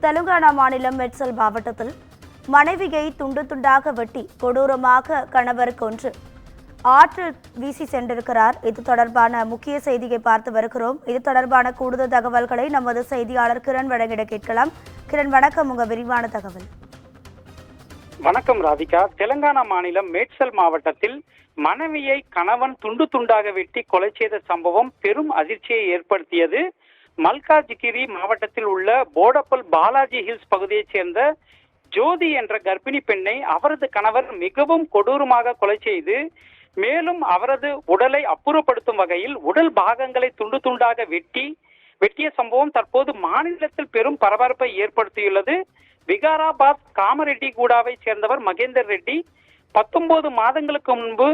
தெலுங்கானா மாநிலம் மெட்சல் மாவட்டத்தில் மனைவியை துண்டு துண்டாக வெட்டி கொடூரமாக கணவர் கொன்று ஆற்றில் வீசி சென்றிருக்கிறார். இது தொடர்பான முக்கிய செய்தியை பார்த்து வருகிறோம். இது தொடர்பான கூடுதல் தகவல்களை நமது செய்தியாளர் கிரண் வழங்கிட கேட்கலாம். கிரண், வணக்கம். உங்க விரிவான தகவல். வணக்கம் ராதிகா. தெலுங்கானா மாநிலம் மேட்சல் மாவட்டத்தில் மனைவியை கணவன் துண்டு துண்டாக வெட்டி கொலை செய்த சம்பவம் பெரும் அதிர்ச்சியை ஏற்படுத்தியது. மல்காஜ்கிரி மாவட்டத்தில் உள்ள போடப்பல் பாலாஜி ஹில்ஸ் பகுதியைச் சேர்ந்த ஜோதி என்ற கர்ப்பிணி பெண்ணை அவரது கணவர் மிகவும் கொடூரமாக கொலை செய்து மேலும் அவரது உடலை அப்புறப்படுத்தும் வகையில் உடல் பாகங்களை துண்டு துண்டாக வெட்டிய சம்பவம் தற்போது மாநிலத்தில் பெரும் பரபரப்பை ஏற்படுத்தியுள்ளது. விகாராபாத் காமரெட்டி கூடாவை சேர்ந்தவர் மகேந்தர் ரெட்டி 19 மாதங்களுக்கு முன்பு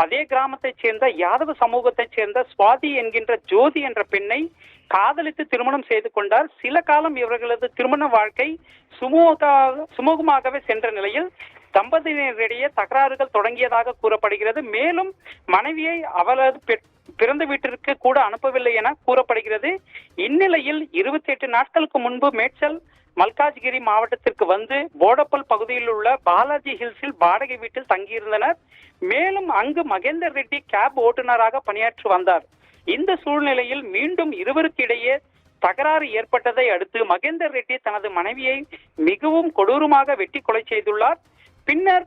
அதே கிராமத்தைச் சேர்ந்த யாதவ சமூகத்தைச் சேர்ந்த சுவாதி என்கின்ற ஜோதி என்ற பெண்ணை காதலித்து திருமணம் செய்து கொண்டார். சில காலம் இவர்களது திருமண வாழ்க்கை சுமூகமாகவே சென்ற நிலையில் தம்பதியினரிடையே தகராறுகள் தொடங்கியதாக கூறப்படுகிறது. மேலும் மனைவியை அவளது பிறந்த வீட்டிற்கு கூட அனுப்பவில்லை என கூறப்படுகிறது. இந்நிலையில் 28 நாட்களுக்கு முன்பு மேட்சல் மல்காஜ்கிரி மாவட்டத்திற்கு வந்து போடப்பல் பகுதியில் உள்ள பாலாஜி ஹில்ஸில் வாடகை வீட்டில் தங்கியிருந்தனர். மேலும் அங்கு மகேந்தர் ரெட்டி கேப் ஓட்டுநராக பணியாற்றி வந்தார். இந்த சூழ்நிலையில் மீண்டும் இருவருக்கு இடையே தகராறு ஏற்பட்டதை அடுத்து மகேந்தர் ரெட்டி தனது மனைவியை மிகவும் கொடூரமாக வெட்டி கொலை செய்துள்ளார். பின்னர்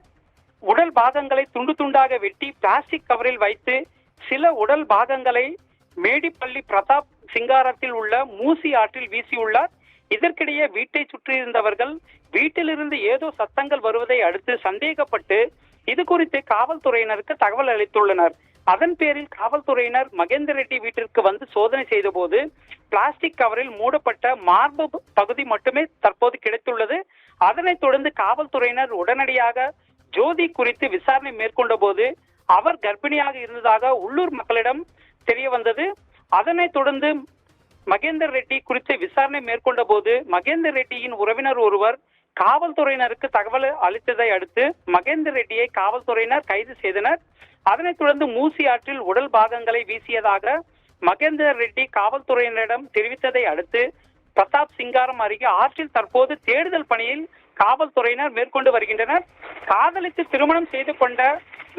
உடல் பாகங்களை துண்டு துண்டாக வெட்டி பிளாஸ்டிக் கவரில் வைத்து சில உடல் பாகங்களை மேடிப்பள்ளி பிரதாப் சிங்காரத்தில் உள்ள மூசி ஆற்றில் வீசியுள்ளார். இதற்கிடையே வீட்டை சுற்றியிருந்தவர்கள் வீட்டிலிருந்து ஏதோ சத்தங்கள் வருவதை அடுத்து சந்தேகப்பட்டு இது குறித்து காவல்துறையினருக்கு தகவல் அளித்துள்ளனர். அதன் பேரில் காவல்துறையினர் மகேந்தர் ரெட்டி வீட்டிற்கு வந்து சோதனை செய்த போது பிளாஸ்டிக் கவரில் மூடப்பட்ட மார்பு பகுதி மட்டுமே தற்போது கிடைத்துள்ளது. அதனைத் தொடர்ந்து காவல்துறையினர் உடனடியாக ஜோதி குறித்து விசாரணை மேற்கொண்ட போது அவர் கர்ப்பிணியாக இருந்ததாக உள்ளூர் மக்களிடம் தெரிய வந்தது. அதனைத் தொடர்ந்து மகேந்தர் ரெட்டி குறித்து விசாரணை மேற்கொண்ட போது மகேந்தர் ரெட்டியின் உறவினர் ஒருவர் காவல்துறையினருக்கு தகவல் அளித்ததை அடுத்து மகேந்தர் ரெட்டியை காவல்துறையினர் கைது செய்தனர். அதனைத் தொடர்ந்து மூசி ஆற்றில் உடல் பாகங்களை வீசியதாக மகேந்தர் ரெட்டி காவல்துறையினரிடம் தெரிவித்ததை அடுத்து பிரதாப் சிங்காரம் அருகே ஆற்றில் தற்போது தேடுதல் பணியில் காவல்துறையினர் மேற்கொண்டு வருகின்றனர். காதலித்து திருமணம் செய்து கொண்ட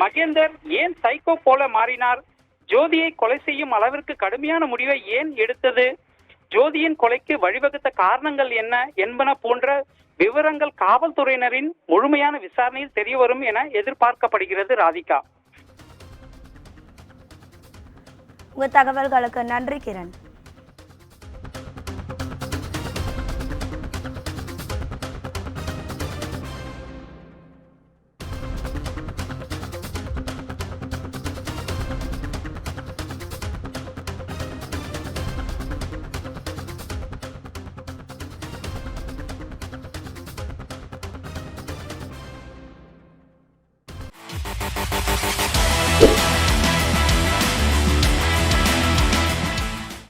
மகேந்தர் ஏன் சைக்கோ போல மாறினார்? ஜோதியை கொலை செய்யும் அளவிற்கு கடுமையான முடிவை ஏன் எடுத்தது? ஜோதியின் கொலைக்கு வழிவகுத்த காரணங்கள் என்ன என்பன போன்ற விவரங்கள் காவல்துறையினரின் முழுமையான விசாரணையில் தெரிய வரும் என எதிர்பார்க்கப்படுகிறது. ராதிகா, உங்க தகவல்களுக்கு நன்றி கிரண்.